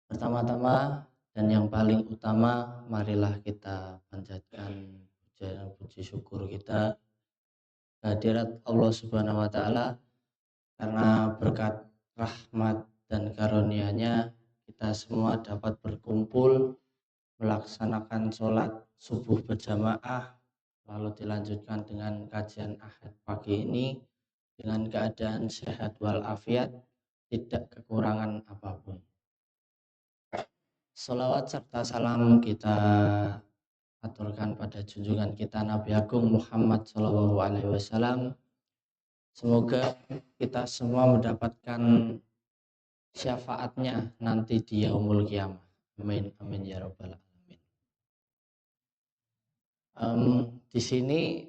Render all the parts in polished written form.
Pertama-tama dan yang paling utama, marilah kita panjatkan puja dan puji syukur kita kehadirat Allah Subhanahu wa taala karena berkat rahmat dan karunia-Nya kita semua dapat berkumpul melaksanakan sholat subuh berjamaah lalu dilanjutkan dengan kajian Ahad pagi ini dengan keadaan sehat walafiat, tidak kekurangan apapun. Salawat serta salam kita aturkan pada junjungan kita Nabi Agung Muhammad SAW. Semoga kita semua mendapatkan syafaatnya nanti di yaumul qiyamah. Amin amin ya rabbal alamin. Di sini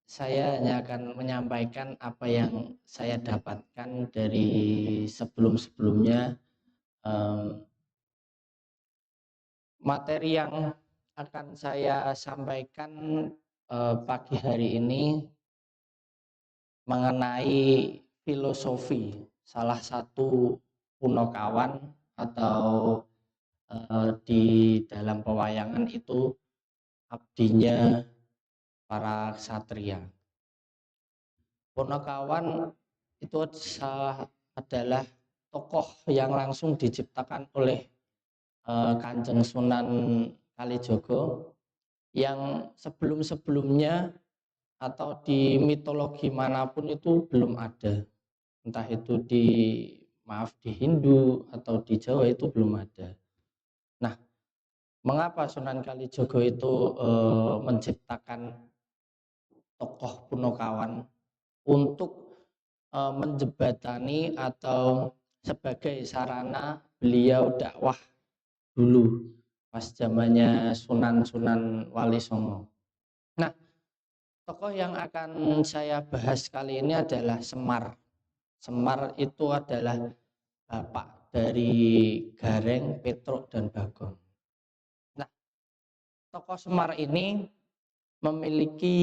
saya hanya akan menyampaikan apa yang saya dapatkan dari sebelum-sebelumnya. Materi yang akan saya sampaikan pagi hari ini mengenai filosofi salah satu punokawan atau di dalam pewayangan itu abdinya para ksatria. Punokawan itu adalah tokoh yang langsung diciptakan oleh Kanjeng Sunan Kalijogo yang sebelum-sebelumnya atau di mitologi manapun itu belum ada, entah itu di Hindu atau di Jawa itu belum ada. Nah, mengapa Sunan Kalijogo itu menciptakan tokoh punokawan untuk menjembatani atau sebagai sarana beliau dakwah dulu pas zamannya Sunan Wali Songo. Nah, tokoh yang akan saya bahas kali ini adalah Semar. Semar itu adalah bapak dari Gareng, Petruk, dan Bagong. Nah, tokoh Semar ini memiliki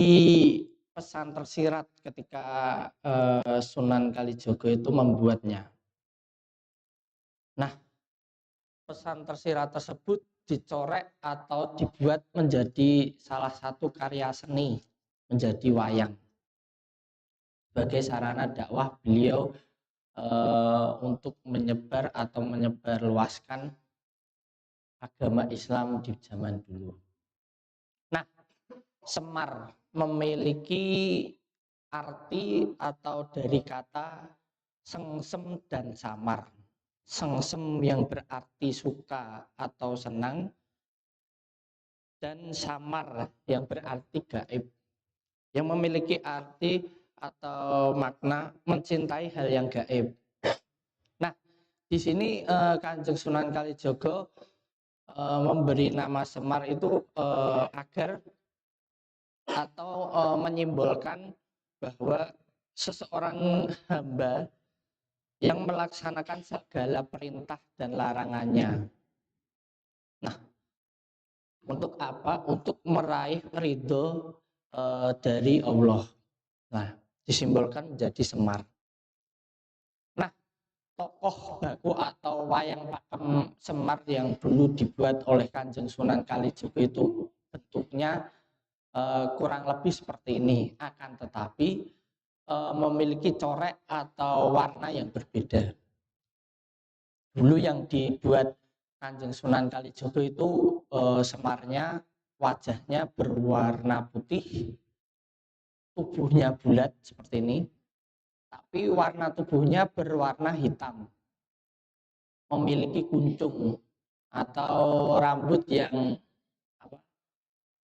pesan tersirat ketika Sunan Kalijogo itu membuatnya. Nah, pesan tersirat tersebut dicorek atau dibuat menjadi salah satu karya seni, menjadi wayang sebagai sarana dakwah beliau untuk menyebar atau menyebarluaskan agama Islam di zaman dulu. Nah, Semar memiliki arti atau dari kata sengsem dan samar. Sengsem yang berarti suka atau senang, dan samar yang berarti gaib, yang memiliki arti atau makna mencintai hal yang gaib. Nah, di sini Kanjeng Sunan Kalijogo memberi nama Semar itu agar atau menyimbolkan bahwa seseorang hamba yang melaksanakan segala perintah dan larangannya. Nah, untuk apa? Untuk meraih ridho dari Allah. Nah, disimbolkan menjadi Semar. Nah, tokoh baku atau wayang pakem Semar yang dulu dibuat oleh Kanjeng Sunan Kalijogo itu bentuknya kurang lebih seperti ini. Akan tetapi memiliki coret atau warna yang berbeda. Dulu yang dibuat Kanjeng Sunan Kalijogo itu Semarnya wajahnya berwarna putih, tubuhnya bulat seperti ini, tapi warna tubuhnya berwarna hitam, memiliki kuncung atau rambut yang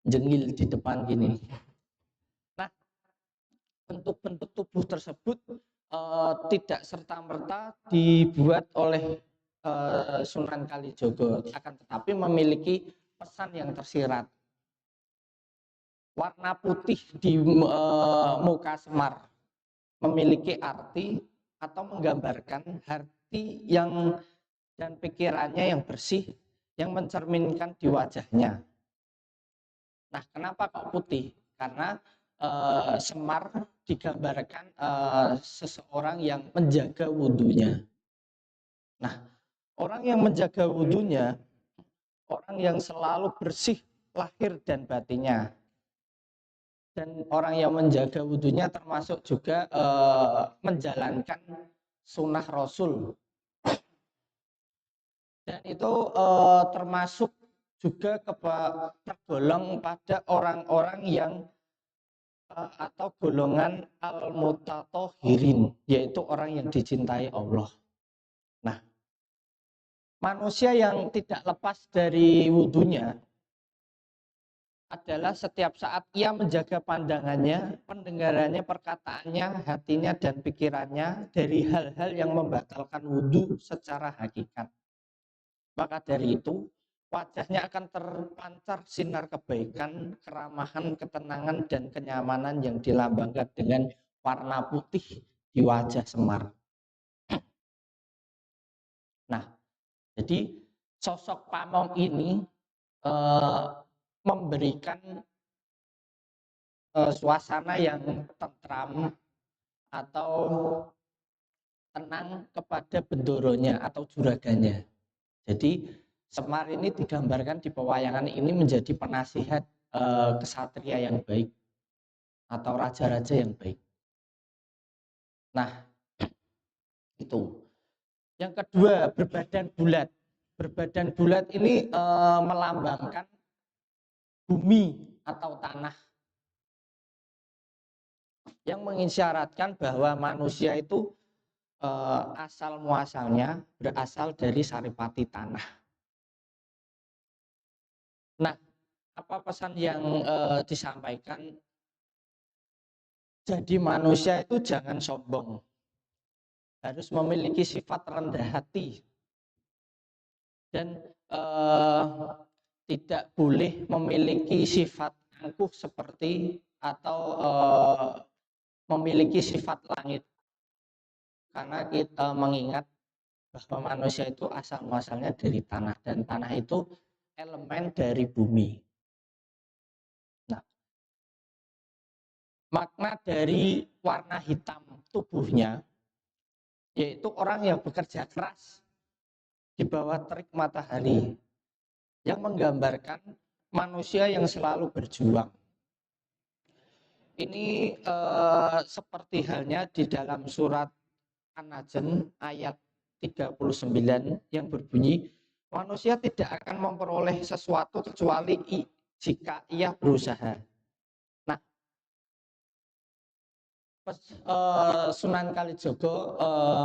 jengil di depan gini. Nah, bentuk-bentuk tubuh tersebut tidak serta-merta dibuat oleh Sunan Kalijogo, akan tetapi memiliki pesan yang tersirat. Warna putih di muka Semar memiliki arti atau menggambarkan hati yang dan pikirannya yang bersih, yang mencerminkan di wajahnya. Nah, kenapa kok putih? Karena Semar digambarkan seseorang yang menjaga wudhunya. Nah, Orang yang menjaga wudhunya, orang yang selalu bersih lahir dan batinnya. Dan orang yang menjaga wudhunya termasuk juga menjalankan sunnah Rasul. Dan itu termasuk juga tergolong pada orang-orang yang atau golongan al-mutatahhirin, yaitu orang yang dicintai Allah. Nah, manusia yang tidak lepas dari wudhunya adalah setiap saat ia menjaga pandangannya, pendengarannya, perkataannya, hatinya, dan pikirannya dari hal-hal yang membatalkan wudhu secara hakikat. Maka dari itu, wajahnya akan terpancar sinar kebaikan, keramahan, ketenangan, dan kenyamanan yang dilambangkan dengan warna putih di wajah Semar. Nah, jadi sosok Pamong ini memberikan suasana yang tentram atau tenang kepada bendoronya atau juraganya. Jadi Semar ini digambarkan di pewayangan ini menjadi penasihat kesatria yang baik atau raja-raja yang baik. Nah, itu. Yang kedua, berbadan bulat. Berbadan bulat ini melambangkan bumi atau tanah, yang mengisyaratkan bahwa manusia itu asal muasalnya berasal dari saripati tanah. Nah, apa pesan yang disampaikan? Jadi manusia itu jangan sombong, harus memiliki sifat rendah hati, dan tidak boleh memiliki sifat angkuh seperti atau memiliki sifat langit. Karena kita mengingat bahwa manusia itu asal muasalnya dari tanah, dan tanah itu elemen dari bumi. Nah, makna dari warna hitam tubuhnya yaitu orang yang bekerja keras di bawah terik matahari, yang menggambarkan manusia yang selalu berjuang. Ini seperti halnya di dalam surat An-Najm ayat 39 yang berbunyi, manusia tidak akan memperoleh sesuatu kecuali jika ia berusaha. Nah, Sunan Kalijogo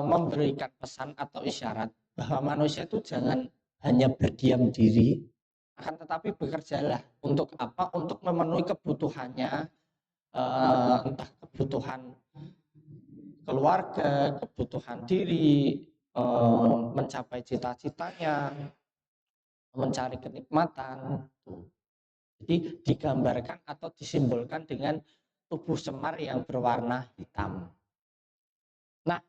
memberikan pesan atau isyarat bahwa manusia itu jangan hanya berdiam diri, akan tetapi bekerjalah. Untuk apa? Untuk memenuhi kebutuhannya, entah kebutuhan keluarga, kebutuhan diri, mencapai cita-citanya, mencari kenikmatan. Jadi digambarkan atau disimbolkan dengan tubuh Semar yang berwarna hitam. Nah,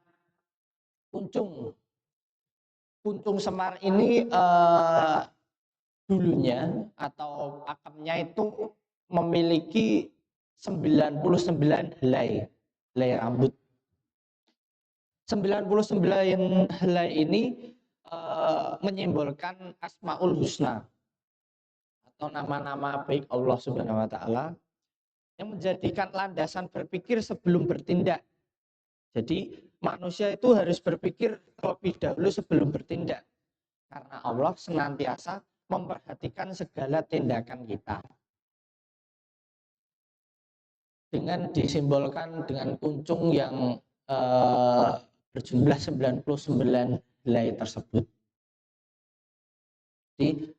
Kuncung Semar ini dulunya atau pakemnya itu memiliki 99 helai rambut. 99 helai ini menyimbolkan Asmaul Husna atau nama-nama baik Allah Subhanahu wa taala yang menjadikan landasan berpikir sebelum bertindak. Jadi manusia itu harus berpikir terlebih dahulu sebelum bertindak, karena Allah senantiasa memperhatikan segala tindakan kita. Dengan disimbolkan dengan kuncung yang berjumlah 99 helai tersebut. Jadi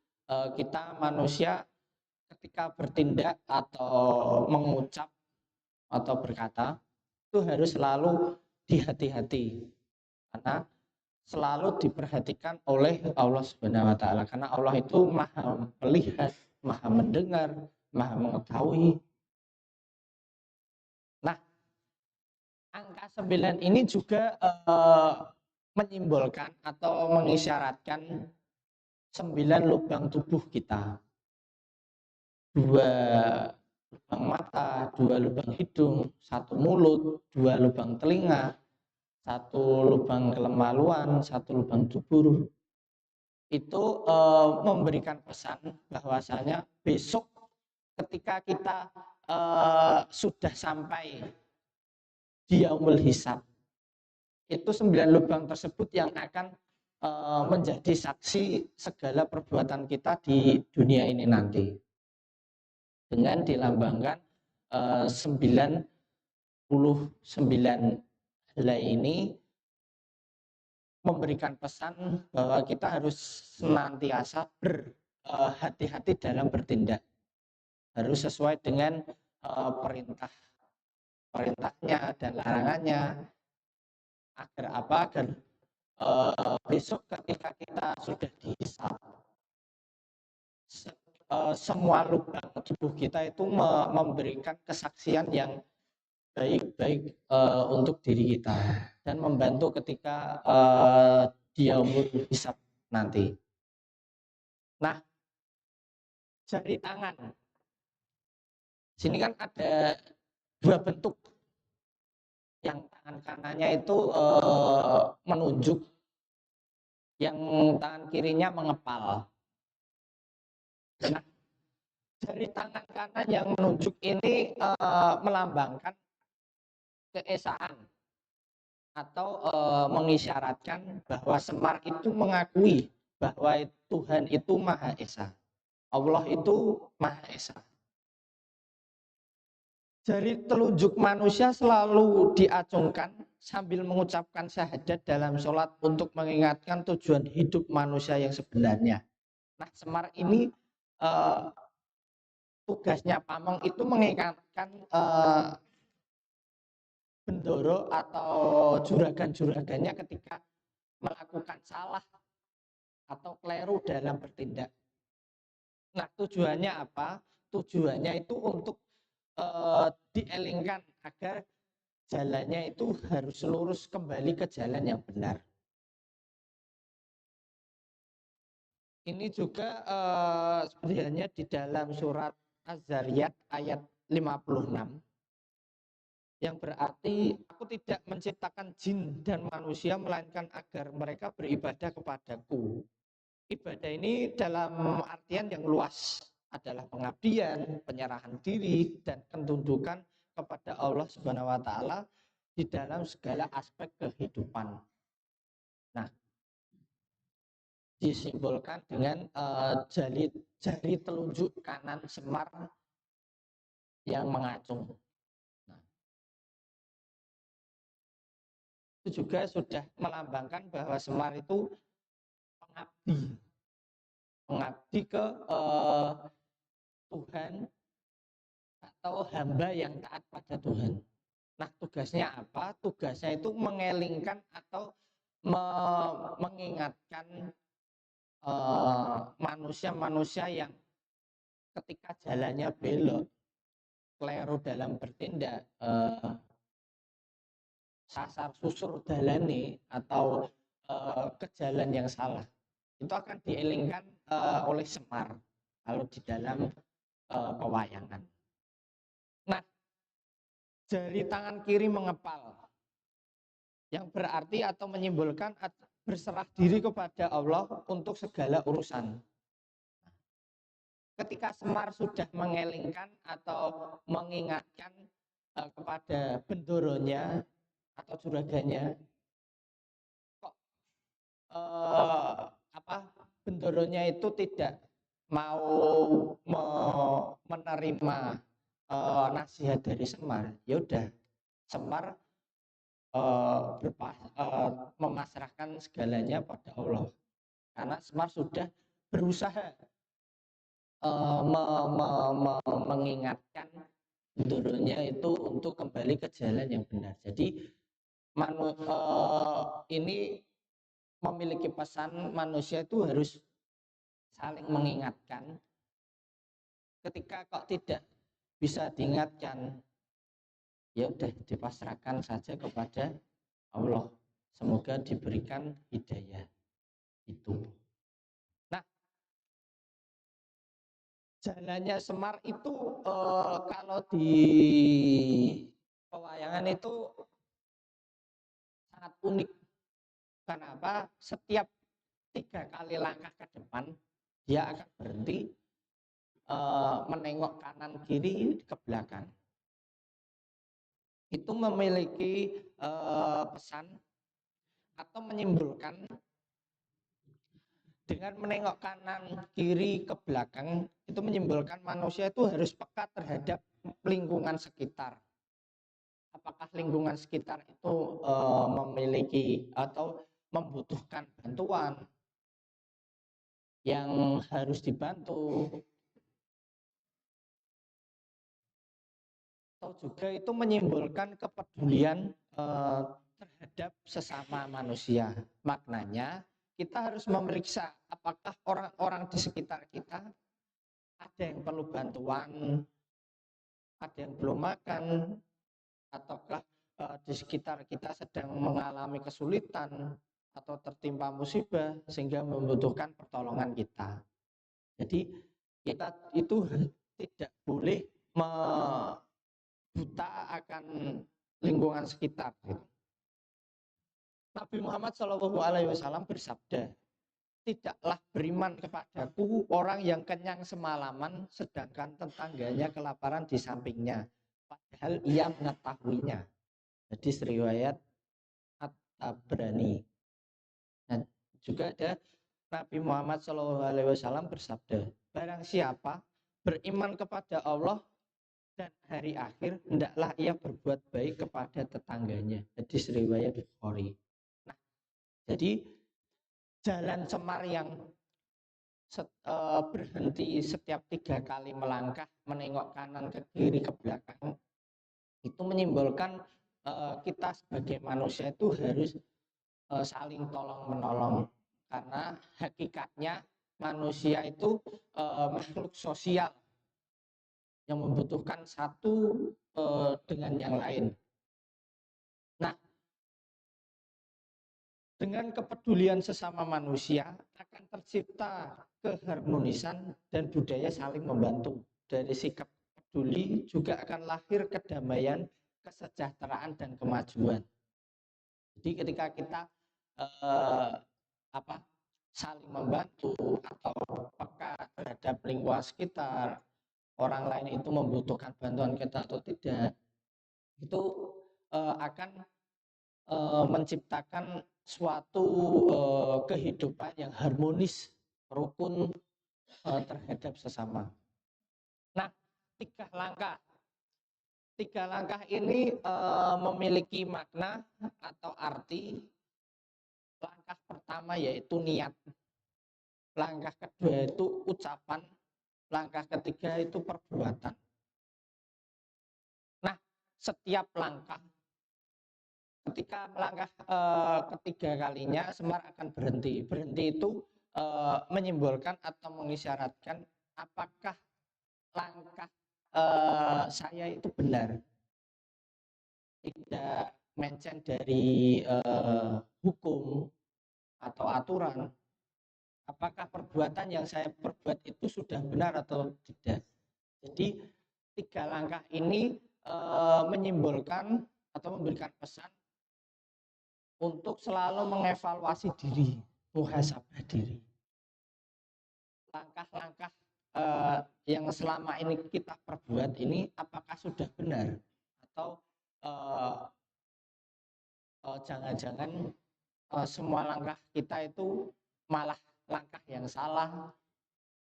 kita manusia ketika bertindak atau mengucap atau berkata itu harus selalu dihati-hati, karena selalu diperhatikan oleh Allah Subhanahu wa taala, karena Allah itu Maha melihat, Maha mendengar, Maha mengetahui. Nah, angka 9 ini juga menyimbolkan atau mengisyaratkan 9 lubang tubuh kita. 2 lubang mata, 2 lubang hidung, 1 mulut, 2 lubang telinga, 1 lubang kelemaluan, 1 lubang dubur, itu memberikan pesan bahwasanya besok ketika kita sudah sampai di yaumul hisab, itu 9 lubang tersebut yang akan menjadi saksi segala perbuatan kita di dunia ini nanti, dengan dilambangkan 99 helai ini memberikan pesan bahwa kita harus senantiasa berhati-hati dalam bertindak, harus sesuai dengan perintahnya dan larangannya, agar apa, agar besok ketika kita sudah dihisab, semua lubang tubuh kita itu memberikan kesaksian yang baik-baik untuk diri kita dan membantu ketika dia hisab nanti. Nah, jari tangan, sini kan ada 2 bentuk. Yang tangan kanannya itu menunjuk, yang tangan kirinya mengepal. Nah, jari tangan kanan yang menunjuk ini melambangkan keesaan atau mengisyaratkan bahwa Semar itu mengakui bahwa Tuhan itu Maha Esa, Allah itu Maha Esa. Jari telunjuk manusia selalu diacungkan sambil mengucapkan syahadat dalam sholat untuk mengingatkan tujuan hidup manusia yang sebenarnya. Nah, Semar ini tugasnya pamong itu mengingatkan bendoro atau juragan-juragannya ketika melakukan salah atau keliru dalam bertindak. Nah, tujuannya apa? Tujuannya itu untuk dielingkan agar jalannya itu harus lurus kembali ke jalan yang benar. Ini juga sebenarnya di dalam surat Az-Zariyat ayat 56, yang berarti aku tidak menciptakan jin dan manusia melainkan agar mereka beribadah kepadaku. Ibadah ini dalam artian yang luas adalah pengabdian, penyerahan diri, dan ketundukan kepada Allah Subhanahu wa Ta'ala di dalam segala aspek kehidupan. Nah, disimbolkan dengan jari telunjuk kanan Semar yang mengacung. Nah, itu juga sudah melambangkan bahwa Semar itu mengabdi ke Tuhan atau hamba yang taat pada Tuhan. Nah, tugasnya apa? Tugasnya itu mengelingkan atau mengingatkan manusia-manusia yang ketika jalannya belok, keliru dalam bertindak, sasar susur dalane atau ke jalan yang salah, itu akan dielingkan oleh Semar kalau di dalam pewayangan. Nah, jari tangan kiri mengepal, yang berarti atau menyimbolkan berserah diri kepada Allah untuk segala urusan. Ketika Semar sudah mengelingkan atau mengingatkan kepada bendoronya atau juragannya, kok bendoronya itu tidak mau menerima nasihat dari Semar, ya udah Semar memasrahkan segalanya pada Allah, karena Semar sudah berusaha mengingatkan bendoronya itu untuk kembali ke jalan yang benar. Jadi ini memiliki pesan manusia itu harus saling mengingatkan. Ketika kok tidak bisa diingatkan, ya udah dipasrahkan saja kepada Allah. Semoga diberikan hidayah itu. Nah, jalannya Semar itu kalau di pewayangan itu sangat unik. Kenapa? Setiap 3 kali langkah ke depan, dia akan berhenti, menengok kanan kiri ke belakang. Itu memiliki pesan atau menyimpulkan dengan menengok kanan kiri ke belakang, itu menyimpulkan manusia itu harus peka terhadap lingkungan sekitar. Apakah lingkungan sekitar itu memiliki atau membutuhkan bantuan yang harus dibantu, atau juga itu menyimpulkan kepedulian terhadap sesama manusia. Maknanya kita harus memeriksa apakah orang-orang di sekitar kita ada yang perlu bantuan, ada yang belum makan, ataukah di sekitar kita sedang mengalami kesulitan atau tertimpa musibah sehingga membutuhkan pertolongan kita. Jadi kita itu tidak boleh buta akan lingkungan sekitar. Nabi Muhammad SAW bersabda, tidaklah beriman kepadaku orang yang kenyang semalaman sedangkan tetangganya kelaparan di sampingnya, padahal ia mengetahuinya. Hadis riwayat At-Tabrani. Nah, juga ada Nabi Muhammad SAW bersabda, barang siapa beriman kepada Allah dan hari akhir, hendaklah ia berbuat baik kepada tetangganya. Hadis riwayat Bukhari. Nah, jadi jalan cemar yang berhenti setiap 3 kali melangkah, menengok kanan ke kiri ke belakang, itu menyimbolkan kita sebagai manusia itu harus saling tolong menolong, karena hakikatnya manusia itu makhluk sosial yang membutuhkan satu dengan yang lain. Nah, dengan kepedulian sesama manusia akan tercipta keharmonisan dan budaya saling membantu. Dari sikap peduli juga akan lahir kedamaian, kesejahteraan dan kemajuan. Jadi ketika kita saling membantu atau peka terhadap lingkungan sekitar, orang lain itu membutuhkan bantuan kita atau tidak, itu akan menciptakan suatu kehidupan yang harmonis, rukun terhadap sesama. Nah, 3 langkah ini memiliki makna atau arti. Langkah pertama yaitu niat, langkah kedua itu ucapan, langkah ketiga itu perbuatan. Nah, setiap langkah, ketika melangkah ketiga kalinya, Semar akan berhenti. Berhenti itu menyimbolkan atau mengisyaratkan apakah langkah saya itu benar, tidak mention dari hukum atau aturan, apakah perbuatan yang saya perbuat itu sudah benar atau tidak. Jadi 3 langkah ini menyimbolkan atau memberikan pesan untuk selalu mengevaluasi diri, muhasabah diri. Langkah-langkah yang selama ini kita perbuat ini apakah sudah benar atau jangan-jangan semua langkah kita itu malah langkah yang salah,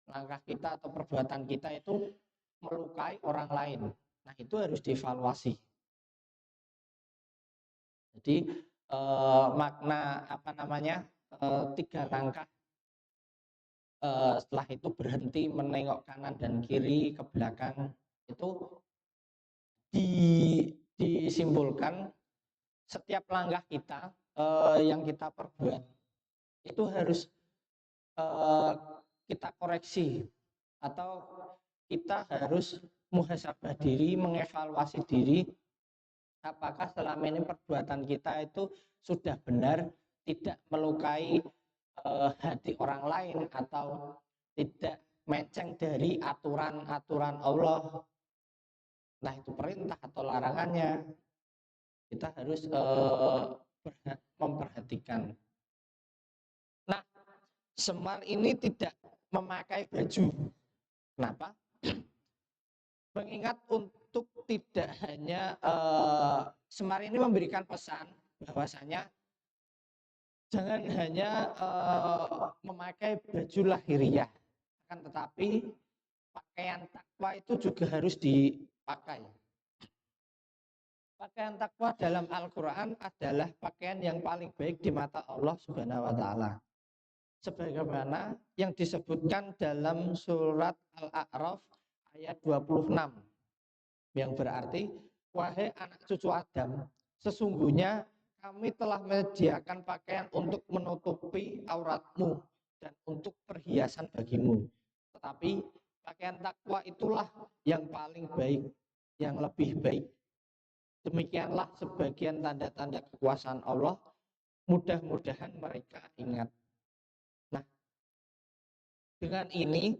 langkah kita atau perbuatan kita itu melukai orang lain. Nah, itu harus dievaluasi. Jadi makna 3 langkah, setelah itu berhenti menengok kanan dan kiri ke belakang, itu disimpulkan setiap langkah kita yang kita perbuat itu harus kita koreksi atau kita harus muhasabah diri, mengevaluasi diri, apakah selama ini perbuatan kita itu sudah benar, tidak melukai hati orang lain atau tidak melenceng dari aturan-aturan Allah. Nah, itu perintah atau larangannya, kita harus memperhatikan. Nah, Semar ini tidak memakai baju. Kenapa? Mengingat untuk tidak hanya Semar ini memberikan pesan bahwasanya jangan hanya memakai baju lahiriah, akan tetapi pakaian takwa itu juga harus dipakai. Pakaian takwa dalam Al-Quran adalah pakaian yang paling baik di mata Allah Subhanahu wa Ta'ala. Sebagaimana yang disebutkan dalam surat Al-A'raf ayat 26, yang berarti, wahai anak cucu Adam, sesungguhnya kami telah menyediakan pakaian untuk menutupi auratmu dan untuk perhiasan bagimu. Tetapi pakaian takwa itulah yang paling baik, yang lebih baik. Demikianlah sebagian tanda-tanda kekuasaan Allah. Mudah-mudahan mereka ingat. Nah, dengan ini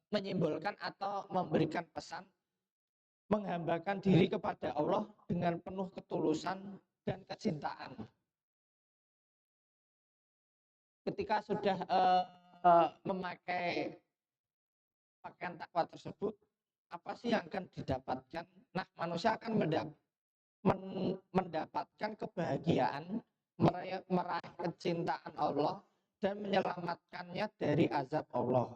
menyimbolkan atau memberikan pesan menghambakan diri kepada Allah dengan penuh ketulusan dan kecintaan. Ketika sudah memakai pakaian takwa tersebut, apa sih yang akan didapatkan? Nah, manusia akan mendapatkan kebahagiaan, meraih kecintaan Allah dan menyelamatkannya dari azab Allah.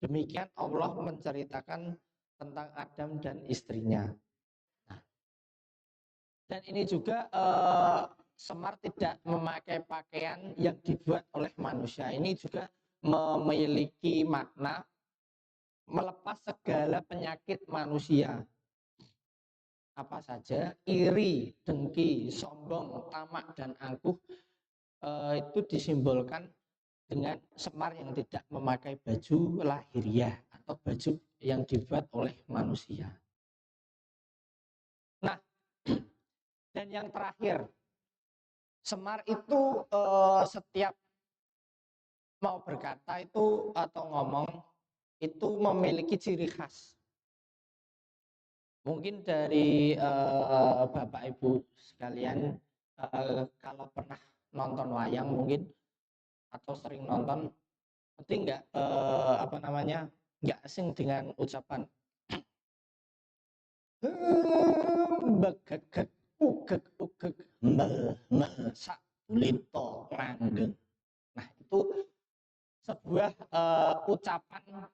Demikian Allah menceritakan tentang Adam dan istrinya. Nah, dan ini juga Semar tidak memakai pakaian yang dibuat oleh manusia. Ini juga memiliki makna melepas segala penyakit manusia. Apa saja? Iri, dengki, sombong, tamak, dan angkuh itu disimbolkan dengan Semar yang tidak memakai baju lahiriah atau baju yang dibuat oleh manusia. Nah, dan yang terakhir, Semar itu setiap mau berkata itu atau ngomong itu memiliki ciri khas. Mungkin dari Bapak Ibu sekalian kalau pernah nonton wayang mungkin atau sering nonton, berarti nggak asing dengan ucapan begegek ugeg ugeg mel sakulito langgeng. Nah, itu sebuah ucapan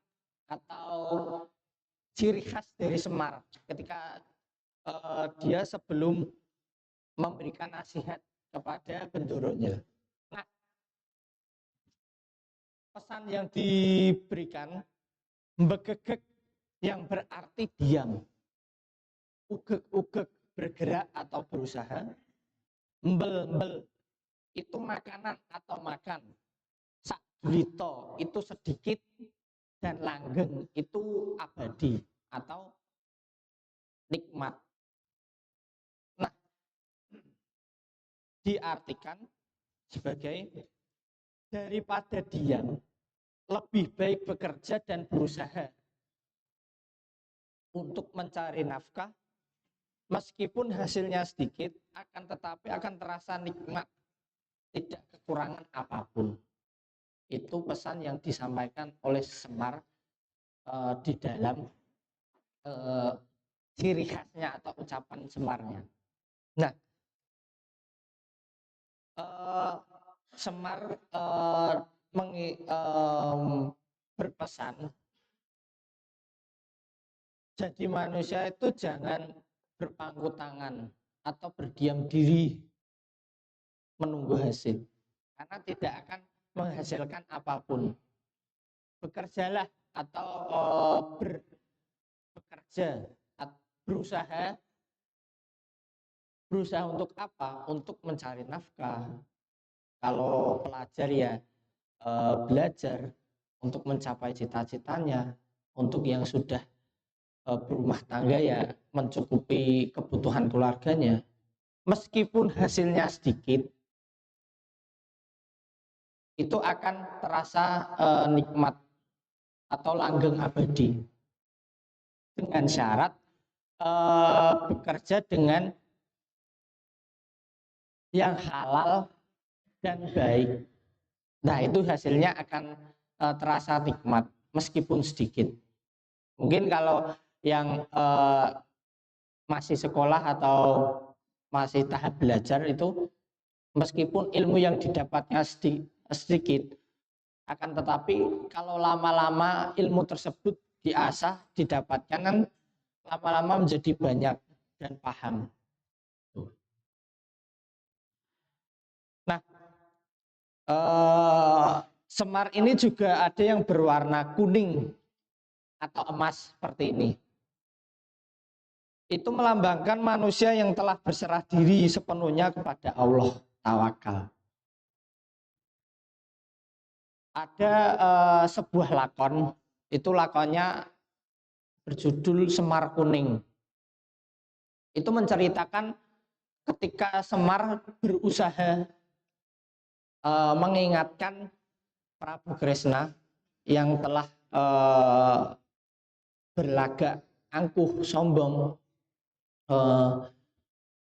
atau ciri khas dari Semar ketika dia sebelum memberikan nasihat kepada bendoronya. Nah, pesan yang diberikan begegek yang berarti diam, ugeg-ugeg bergerak atau berusaha, mbel-mbel itu makanan atau makan, sakulito itu sedikit, dan langgeng itu abadi atau nikmat. Nah, diartikan sebagai daripada diam, lebih baik bekerja dan berusaha untuk mencari nafkah, meskipun hasilnya sedikit, akan tetapi akan terasa nikmat, tidak kekurangan apapun. Itu pesan yang disampaikan oleh Semar di dalam ciri khasnya atau ucapan Semarnya. Nah, Semar berpesan, jadi manusia itu jangan berpangku tangan atau berdiam diri menunggu hasil, karena tidak akan menghasilkan apapun. Bekerjalah atau bekerja, berusaha untuk apa? Untuk mencari nafkah. Kalau pelajar ya belajar untuk mencapai cita-citanya. Untuk yang sudah berumah tangga ya mencukupi kebutuhan keluarganya. Meskipun hasilnya sedikit, itu akan terasa nikmat atau langgeng abadi. Dengan syarat bekerja dengan yang halal dan baik. Nah, itu hasilnya akan terasa nikmat meskipun sedikit. Mungkin kalau yang masih sekolah atau masih tahap belajar itu, meskipun ilmu yang didapatnya sedikit, akan tetapi kalau lama-lama ilmu tersebut diasah, didapatkan, kan lama-lama menjadi banyak dan paham. Nah, semar ini juga ada yang berwarna kuning atau emas seperti ini. Itu melambangkan manusia yang telah berserah diri sepenuhnya kepada Allah, tawakal. Ada sebuah lakon, itu lakonnya berjudul Semar Kuning. Itu menceritakan ketika Semar berusaha mengingatkan Prabu Kresna yang telah berlagak angkuh, sombong,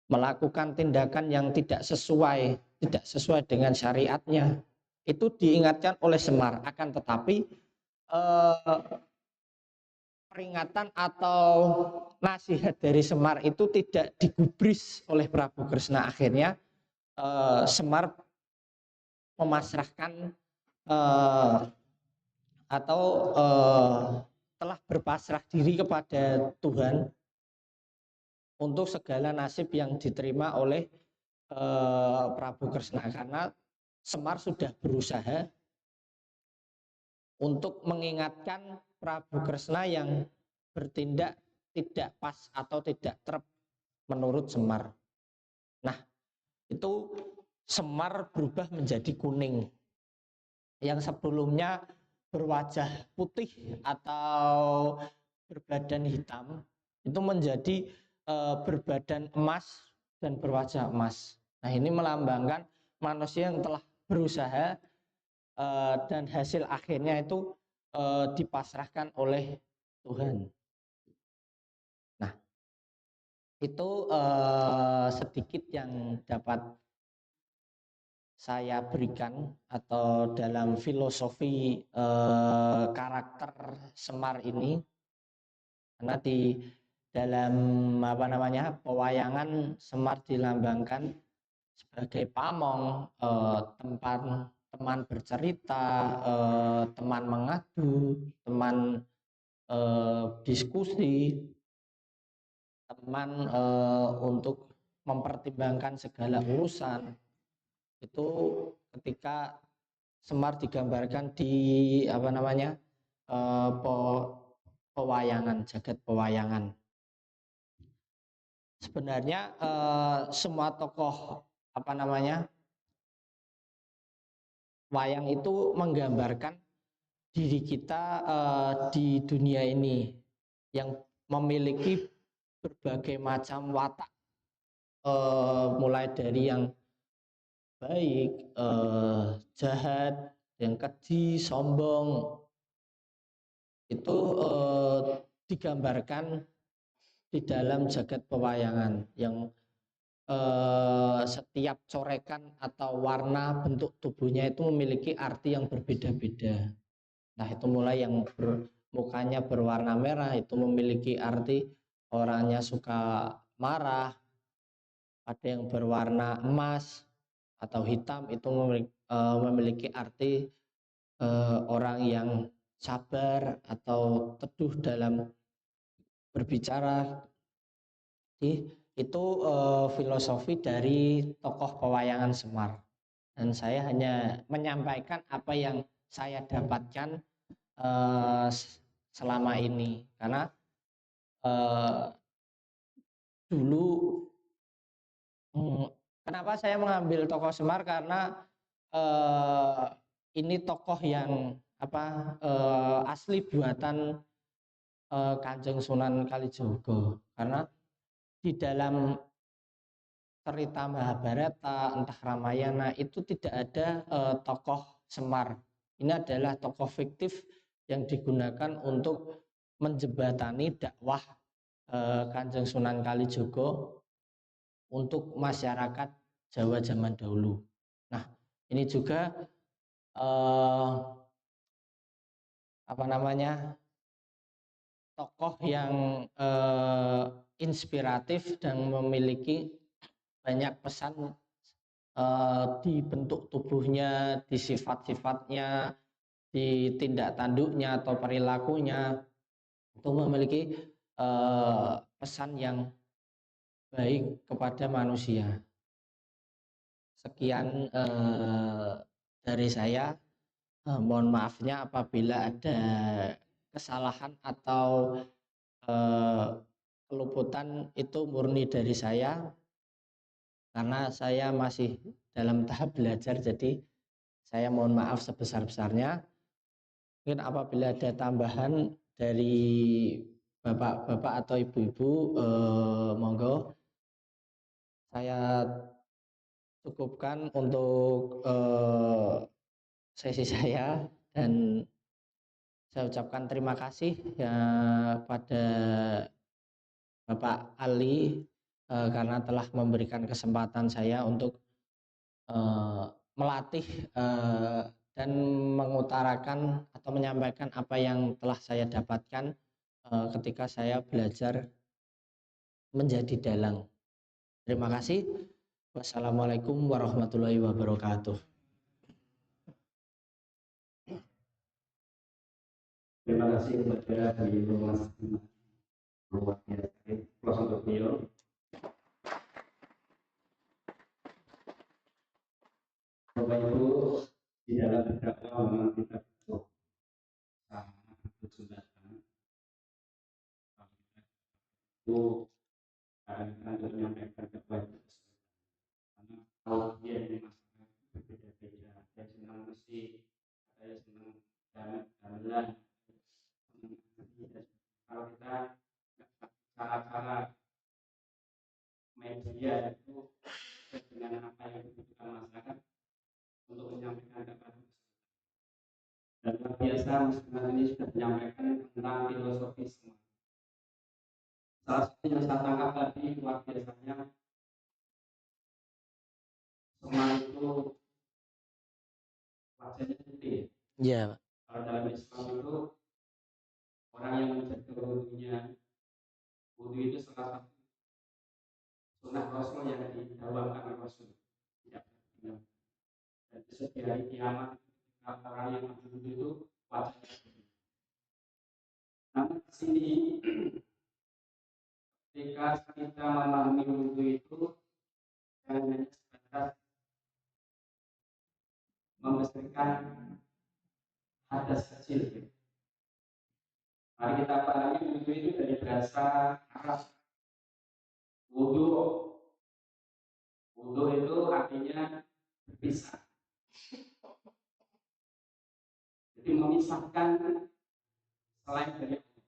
melakukan tindakan yang tidak sesuai dengan syariatnya, itu diingatkan oleh Semar. Akan tetapi peringatan atau nasihat dari Semar itu tidak digubris oleh Prabu Kresna. Akhirnya Semar memasrahkan atau telah berpasrah diri kepada Tuhan untuk segala nasib yang diterima oleh Prabu Kresna, karena Semar sudah berusaha untuk mengingatkan Prabu Kresna yang bertindak tidak pas atau tidak trep menurut Semar. Nah, itu Semar berubah menjadi kuning. Yang sebelumnya berwajah putih atau berbadan hitam, itu menjadi berbadan emas dan berwajah emas. Nah, ini melambangkan manusia yang telah berusaha dan hasil akhirnya itu dipasrahkan oleh Tuhan. Nah, itu sedikit yang dapat saya berikan atau dalam filosofi karakter Semar ini, karena di dalam pewayangan Semar dilambangkan sebagai pamong, teman bercerita, teman mengadu, teman diskusi, teman untuk mempertimbangkan segala urusan. Itu ketika Semar digambarkan di pewayangan, jagat pewayangan. Sebenarnya semua tokoh wayang itu menggambarkan diri kita di dunia ini yang memiliki berbagai macam watak, mulai dari yang baik, jahat, yang keji, sombong, itu digambarkan di dalam jagat pewayangan yang setiap corekan atau warna bentuk tubuhnya itu memiliki arti yang berbeda-beda. Nah, itu mulai yang mukanya berwarna merah itu memiliki arti orangnya suka marah. Ada yang berwarna emas atau hitam itu memiliki arti orang yang sabar atau teduh dalam berbicara. Itu filosofi dari tokoh pewayangan Semar, dan saya hanya menyampaikan apa yang saya dapatkan selama ini, karena dulu kenapa saya mengambil tokoh Semar, karena ini tokoh yang asli buatan Kanjeng Sunan Kalijogo, karena di dalam cerita Mahabharata, entah Ramayana, itu tidak ada tokoh Semar. Ini adalah tokoh fiktif yang digunakan untuk menjembatani dakwah Kanjeng Sunan Kalijogo untuk masyarakat Jawa zaman dahulu. Nah, Ini juga tokoh yang inspiratif dan memiliki banyak pesan di bentuk tubuhnya, di sifat-sifatnya, di tindak tanduknya atau perilakunya, itu memiliki pesan yang baik kepada manusia. Sekian dari saya. Mohon maafnya apabila ada kesalahan atau keluputan, itu murni dari saya karena saya masih dalam tahap belajar, jadi saya mohon maaf sebesar-besarnya. Mungkin apabila ada tambahan dari bapak-bapak atau ibu-ibu, monggo. Saya cukupkan untuk sesi saya, dan saya ucapkan terima kasih ya pada Bapak Ali karena telah memberikan kesempatan saya untuk melatih dan mengutarakan atau menyampaikan apa yang telah saya dapatkan ketika saya belajar menjadi dalang. Terima kasih. Wassalamualaikum warahmatullahi wabarakatuh. Terima kasih kepada Mas luar biasa. Close untuk beliau. Bapak Ibu, di dalam berdakwah memang kita butuh sama kesulitan. Itu kadang-kadang untuk menyampaikan dakwah itu karena kalau dia di masyarakat berbeda-beda. Ada senang musik, ada yang senang gamelan. Kalau kita cara-cara media itu dengan apa yang dibutuhkan masyarakat untuk menyampaikan dakwah. Dan luar biasa Mas ini sudah menyampaikan tentang filosofi semua. Salah satu yang saya tangkap tadi luar biasanya, semua itu wajahnya putih. Iya, Pak. Kalau dalam Islam itu orang yang menjaga wudhu itu salah satu sunnah Rasul yang didawamkan Rasul. Ya, dan besok di hari kiamat orang yang wudhu itu wajahnya putih. Namun di sini ketika kita memahami wudhu itu hanya sebatas membersihkan hadas kecil. Mari kita pahami wudhu itu dari bahasa Arab. Wudhu, wudhu itu artinya berpisah. Jadi memisahkan selain dari Allah.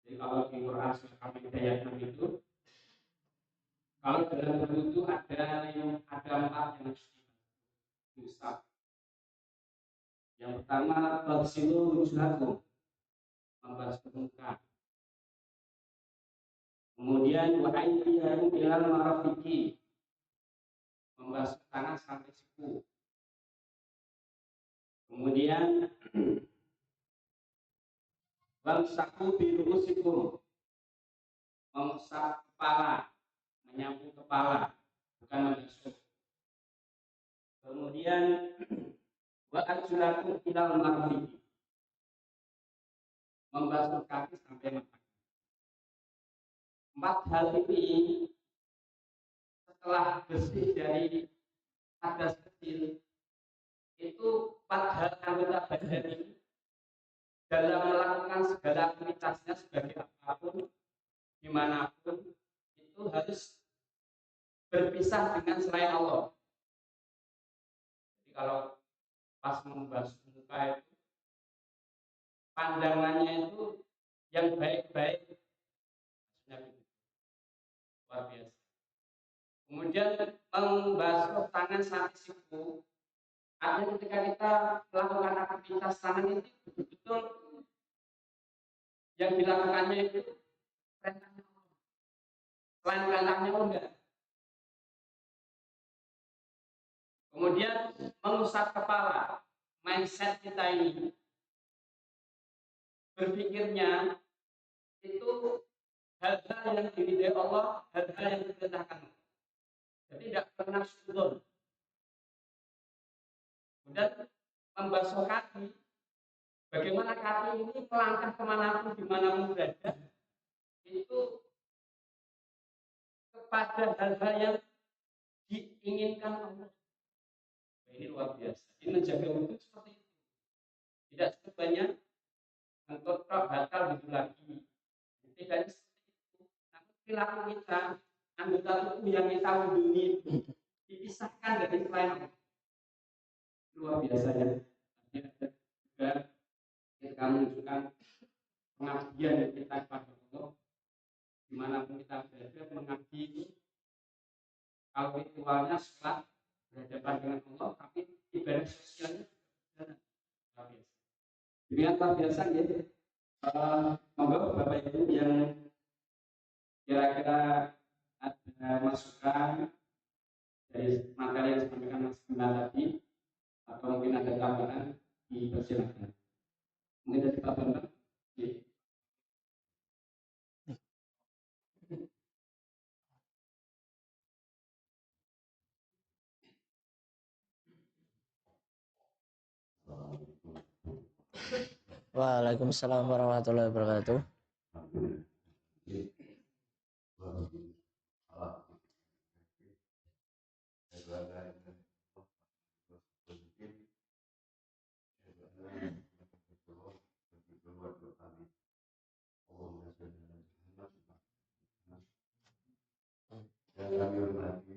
Jadi kalau di Quran surah Al-Maidah ayat 6 itu, kalau dalam berwudhu ada 4 yang harus diusap. Yang pertama, bagsilu wujuhakum, membasuh muka. Kemudian wa aydiyakum ilal marafiqi, membasuh tangan sampai siku. Kemudian wamsahu bi ru'usikum, mengusap kepala, menyapu kepala, bukan membasuh. Kemudian wa arjulakum ilal marafiqi, membasuh kaki sampai mata. 4 hal ini setelah bersih dari hadas kecil, itu 4 hal anggota badan ini dalam melakukan segala aktivitasnya sebagai apapun, dimanapun, itu harus berpisah dengan selain Allah. Jadi kalau pas membasuh muka itu, pandangannya itu yang baik-baik, luar biasa. Kemudian membasuh tangan sampai siku, artinya ketika kita melakukan aktivitas tangan itu betul-betul yang dilakukannya itu perintahnya Allah. Selain perintahnya Allah enggak. Kemudian mengusap kepala, mindset kita ini berpikirnya itu hal-hal yang diridhai Allah, hal-hal yang diperintahkan. Jadi tidak pernah sudon. Kemudian membasuh kaki, bagaimana kaki ini melangkah kemanapun, dimanapun berada, itu kepada hal-hal yang diinginkan Allah. Ini luar biasa. Ini menjaga wudhu seperti itu. Tidak sebanyak untuk batal wudhu lagi. Tidak seperti itu. Namun perilaku kita, anggota tubuh yang kita wudhu dipisahkan dari selain Allah. Luar biasa ya. Juga kita menunjukkan pengabdian kita kepada Allah. Dimanapun kita berada, mengabdi. Kalau ritualnya sholat berhadapan dengan Allah, tapi ibadah sosialnya luar biasa. Demikian luar biasa ya. Monggo Bapak Ibu yang kira-kira ada masukan dari materi yang disampaikan Mas Bima tadi, atau mungkin ada tambahan, dipersilakan. Mungkin dari Pak Bambang. Waalaikumsalam warahmatullahi wabarakatuh. Yang kami hormati